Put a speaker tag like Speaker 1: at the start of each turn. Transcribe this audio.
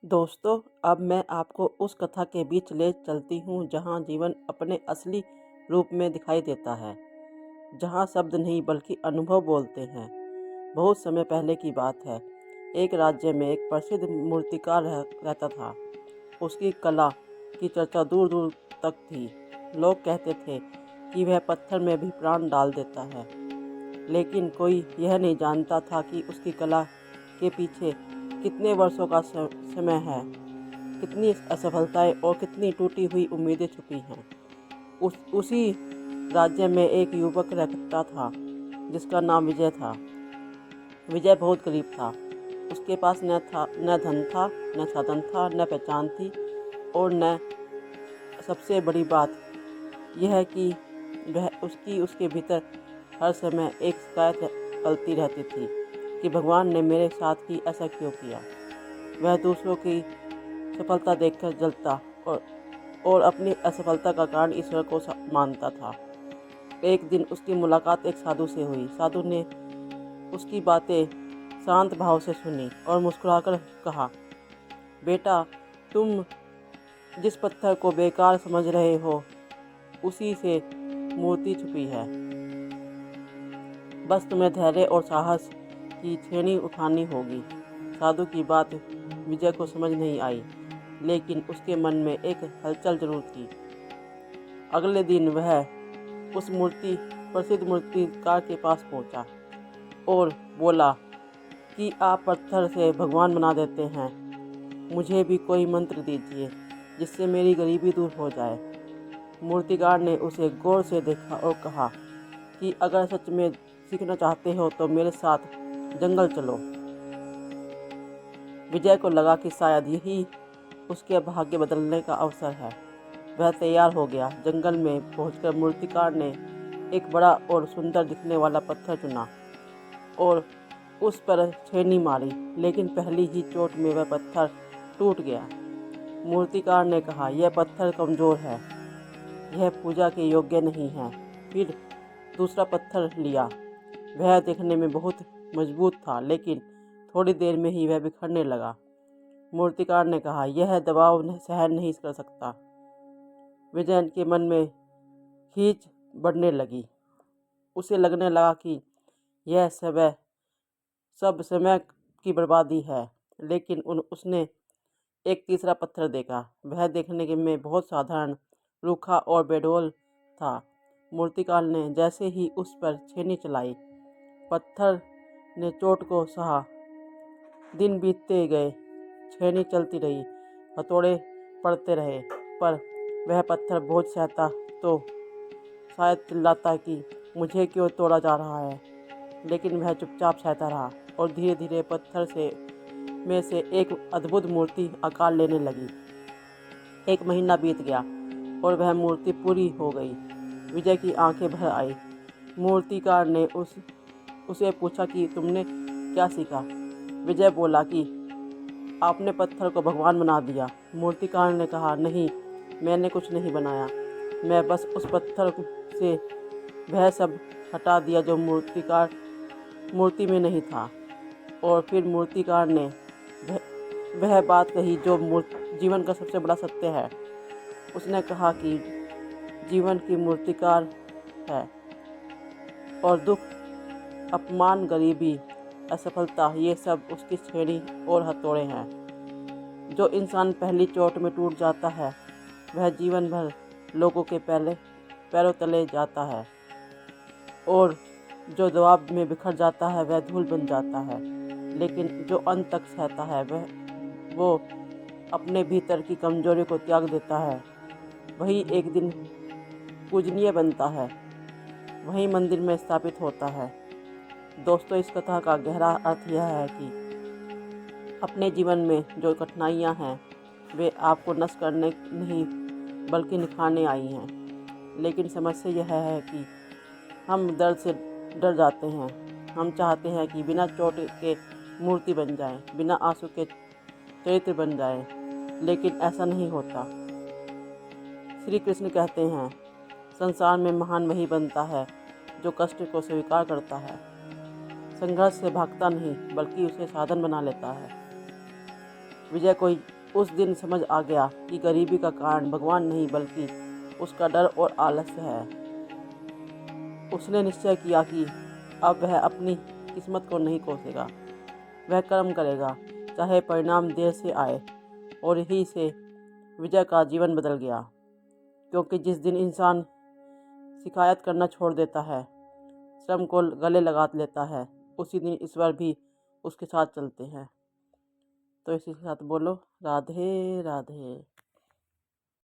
Speaker 1: दोस्तों, अब मैं आपको उस कथा के बीच ले चलती हूँ जहाँ जीवन अपने असली रूप में दिखाई देता है, जहाँ शब्द नहीं बल्कि अनुभव बोलते हैं। बहुत समय पहले की बात है। एक राज्य में एक प्रसिद्ध मूर्तिकार रहता था। उसकी कला की चर्चा दूर दूर तक थी। लोग कहते थे कि वह पत्थर में भी प्राण डाल देता है, लेकिन कोई यह नहीं जानता था कि उसकी कला के पीछे कितने वर्षों का समय है, कितनी असफलताएं और कितनी टूटी हुई उम्मीदें छुपी हैं। उसी राज्य में एक युवक रहता था जिसका नाम विजय था। विजय बहुत गरीब था। उसके पास न धन था, न साधन था, न पहचान थी, और न सबसे बड़ी बात यह है कि वह उसके भीतर हर समय एक शिकायत चलती रहती थी कि भगवान ने मेरे साथ ही ऐसा क्यों किया। वह दूसरों की सफलता देखकर जलता और अपनी असफलता का कारण ईश्वर को मानता था। एक दिन उसकी मुलाकात एक साधु से हुई। साधु ने उसकी बातें शांत भाव से सुनी और मुस्कुराकर कहा, बेटा, तुम जिस पत्थर को बेकार समझ रहे हो उसी से मूर्ति छुपी है। बस तुम्हें धैर्य और साहस की छेनी उठानी होगी। साधु की बात विजय को समझ नहीं आई, लेकिन उसके मन में एक हलचल जरूर थी। अगले दिन वह उस प्रसिद्ध मूर्तिकार के पास पहुंचा और बोला कि आप पत्थर से भगवान बना देते हैं, मुझे भी कोई मंत्र दीजिए जिससे मेरी गरीबी दूर हो जाए। मूर्तिकार ने उसे गौर से देखा और कहा कि अगर सच में सीखना चाहते हो तो मेरे साथ जंगल चलो। विजय को लगा कि शायद यही उसके भाग्य बदलने का अवसर है। वह तैयार हो गया। जंगल में पहुंचकर मूर्तिकार ने एक बड़ा और सुंदर दिखने वाला पत्थर चुना और उस पर छेनी मारी, लेकिन पहली ही चोट में वह पत्थर टूट गया। मूर्तिकार ने कहा, यह पत्थर कमजोर है, यह पूजा के योग्य नहीं है। फिर दूसरा पत्थर लिया। वह देखने में बहुत मजबूत था, लेकिन थोड़ी देर में ही वह बिखरने लगा। मूर्तिकार ने कहा, यह दबाव सहन नहीं कर सकता। विजय के मन में खींच बढ़ने लगी। उसे लगने लगा कि यह सब समय की बर्बादी है। लेकिन उसने एक तीसरा पत्थर देखा। वह देखने में बहुत साधारण, रूखा और बेडौल था। मूर्तिकार ने जैसे ही उस पर छेनी चलाई, पत्थर ने चोट को सहा। दिन बीतते गए, छेनी चलती रही, हथौड़े पड़ते रहे, पर वह पत्थर बोझ सहता तो शायद चिल्लाता कि मुझे क्यों तोड़ा जा रहा है। लेकिन वह चुपचाप सहता रहा और धीरे धीरे पत्थर में से एक अद्भुत मूर्ति आकार लेने लगी। एक महीना बीत गया और वह मूर्ति पूरी हो गई। विजय की आंखें भर आई। मूर्तिकार ने उसे पूछा कि तुमने क्या सीखा। विजय बोला कि आपने पत्थर को भगवान बना दिया। मूर्तिकार ने कहा, नहीं, मैंने कुछ नहीं बनाया, मैं बस उस पत्थर से वह सब हटा दिया जो मूर्ति में नहीं था। और फिर मूर्तिकार ने वह बात कही जो जीवन का सबसे बड़ा सत्य है। उसने कहा कि जीवन की मूर्तिकार है और दुख, अपमान, गरीबी, असफलता, ये सब उसकी छेनी और हथौड़े हैं। जो इंसान पहली चोट में टूट जाता है वह जीवन भर लोगों के पैरों तले जाता है, और जो दबाव में बिखर जाता है वह धूल बन जाता है। लेकिन जो अंत तक सहता है वो अपने भीतर की कमजोरी को त्याग देता है, वही एक दिन पूजनीय बनता है, वही मंदिर में स्थापित होता है। दोस्तों, इस कथा का गहरा अर्थ यह है कि अपने जीवन में जो कठिनाइयाँ हैं वे आपको नष्ट करने नहीं बल्कि निखारने आई हैं। लेकिन समस्या यह है कि हम दर्द से डर जाते हैं। हम चाहते हैं कि बिना चोट के मूर्ति बन जाएं, बिना आंसू के चरित्र बन जाएं, लेकिन ऐसा नहीं होता। श्री कृष्ण कहते हैं, संसार में महान वही बनता है जो कष्ट को स्वीकार करता है, संघर्ष से भागता नहीं बल्कि उसे साधन बना लेता है। विजय को उस दिन समझ आ गया कि गरीबी का कारण भगवान नहीं बल्कि उसका डर और आलस्य है। उसने निश्चय किया कि अब वह अपनी किस्मत को नहीं कोसेगा, वह कर्म करेगा चाहे परिणाम देर से आए। और यही से विजय का जीवन बदल गया, क्योंकि जिस दिन इंसान शिकायत करना छोड़ देता है, श्रम को गले लगा लेता है, उसी दिन ईश्वर भी उसके साथ चलते हैं। तो इसी के साथ बोलो राधे राधे।